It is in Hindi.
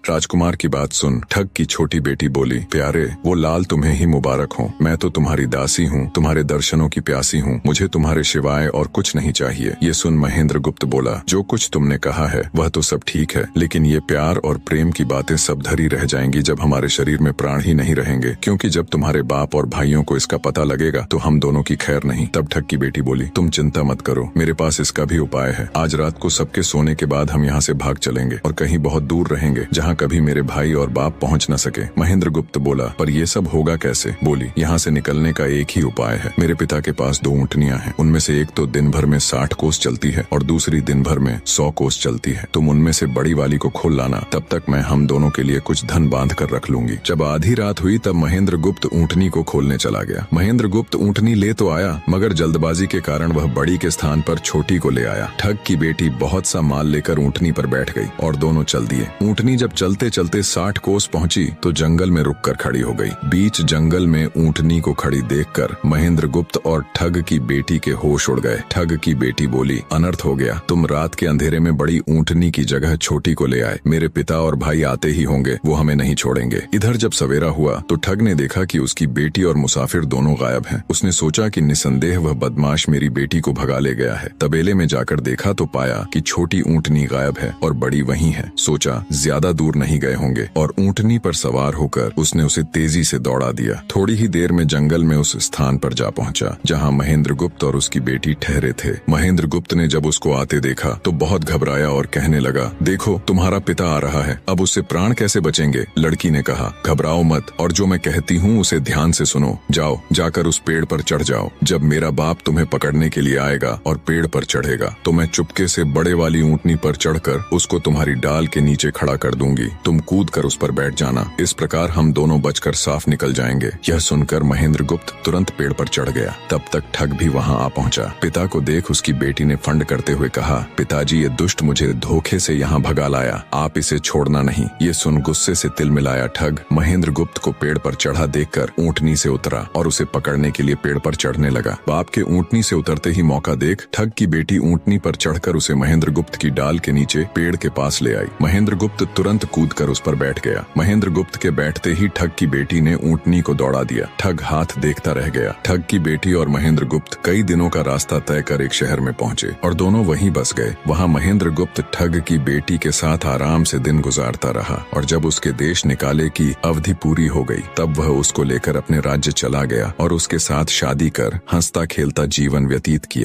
राजकुमार की बात सुन ठग की छोटी बेटी बोली, प्यारे वो लाल तुम्हें ही मुबारक हो। मैं तो तुम्हारी दासी हूँ, तुम्हारे दर्शनों की प्यासी हूँ, मुझे तुम्हारे सिवाय और कुछ नहीं चाहिए। ये सुन महेंद्र गुप्त बोला, जो कुछ तुमने कहा है वह तो सब ठीक है, लेकिन ये प्यार और प्रेम की बातें सब धरी रह जाएंगी जब हमारे शरीर में प्राण ही नहीं रहेंगे, क्योंकि जब तुम्हारे बाप और भाइयों को इसका पता लगेगा तो हम दोनों की खैर नहीं। तब ठग की बेटी बोली, तुम चिंता मत करो, मेरे पास इसका भी उपाय है। आज रात को सबके सोने के बाद हम यहाँ से भाग चलेंगे और कहीं बहुत दूर रहेंगे जहाँ कभी मेरे भाई और बाप पहुँच न सके। महेंद्र गुप्त बोला, पर ये सब होगा कैसे? बोली, यहाँ से निकलने का एक ही उपाय है। मेरे पिता के पास 2 ऊँटनियाँ हैं, उनमें से एक तो दिन भर में 60 कोस चलती है और दूसरी दिन भर में 100 कोस चलती है। तुम उनमें से बड़ी वाली को खोल लाना, तब तक मैं हम दोनों के लिए कुछ धन बांध कर रख लूंगी। जब आधी रात हुई तब महेंद्र गुप्त ऊँटनी को खोलने चला गया। महेंद्र गुप्त ऊँटनी ले तो आया, मगर जल्दबाजी के कारण वह बड़ी के स्थान पर छोटी को ले आया। ठग की बेटी बहुत सा माल लेकर ऊँटनी पर बैठ गई और दोनों चल दिए। ऊँटनी जब चलते चलते 60 कोस पहुंची तो जंगल में रुककर खड़ी हो गई। बीच जंगल में ऊँटनी को खड़ी देखकर महेंद्र गुप्त और ठग की बेटी के होश उड़ गए। ठग की बेटी बोली, अनर्थ हो गया, तुम रात के अंधेरे में बड़ी ऊँटनी की जगह छोटी को ले आए। मेरे पिता और भाई आते ही होंगे, वो हमें नहीं छोड़ेंगे। इधर जब सवेरा हुआ तो ठग ने देखा कि उसकी बेटी और मुसाफिर दोनों गायब हैं। उसने सोचा कि निसंदेह वह बदमाश मेरी बेटी को भगा ले गया है। तबेले में जाकर देखा तो पाया कि छोटी ऊँटनी गायब है और बड़ी वहीं है। सोचा ज्यादा दूर नहीं गए होंगे और ऊँटनी पर सवार होकर उसने उसे तेजी से दौड़ा दिया। थोड़ी ही देर में जंगल में उस स्थान पर जा पहुंचा जहां महेंद्र गुप्त और उसकी बेटी ठहरे थे। महेंद्र गुप्त ने जब उसको आते देखा तो बहुत घबराया और कहने लगा, देखो तुम्हारा पिता आ रहा है, अब उससे प्राण कैसे बचेंगे? लड़की ने कहा, घबराओ मत और जो मैं कहती हूँ उसे ध्यान से सुनो। जाओ, जाकर उस पेड़ पर चढ़ जाओ। जब मेरा बाप तुम्हें पकड़ने के लिए आएगा और पेड़ पर चढ़ेगा तो मैं चुपके से बड़े वाली ऊँटनी पर चढ़कर उसको तुम्हारी डाल के नीचे खड़ा कर दूंगी। तुम कूद कर उस पर बैठ जाना, इस प्रकार हम दोनों बचकर साफ निकल जाएंगे। यह सुनकर महेंद्र गुप्त तुरंत पेड़ पर चढ़ गया। तब तक ठग भी वहां आ पहुंचा। पिता को देख उसकी बेटी ने फंड करते हुए कहा, पिताजी ये दुष्ट मुझे धोखे से यहाँ भगा लाया, आप इसे छोड़ना नहीं। ये सुन गुस्से से तिल मिलाया ठग महेंद्र गुप्त को पेड़ पर चढ़ा देखकर ऊँटनी से उतरा और उसे पकड़ने के लिए पेड़ पर चढ़ने लगा। बाप के ऊँटनी से उतरते ही मौका देख ठग की बेटी ऊँटनी पर चढ़कर उसे महेंद्र गुप्त की डाल के नीचे पेड़ के पास ले आई। महेंद्र गुप्त तुरंत कूद कर उस पर बैठ गया। महेंद्र गुप्त के बैठते ही ठग की बेटी ने ऊँटनी को दौड़ा दिया। ठग हाथ देखता रह गया। ठग की बेटी और महेंद्र गुप्त कई दिनों का रास्ता तय कर एक शहर में पहुंचे और दोनों वहीं बस गए। वहां महेंद्र गुप्त ठग की बेटी के साथ आराम से दिन गुजारता रहा और जब उसके देश निकाले की अवधि पूरी हो गई तब वह उसको लेकर अपने राज्य चला गया और उसके साथ शादी कर हंसता खेलता जीवन व्यतीत किया।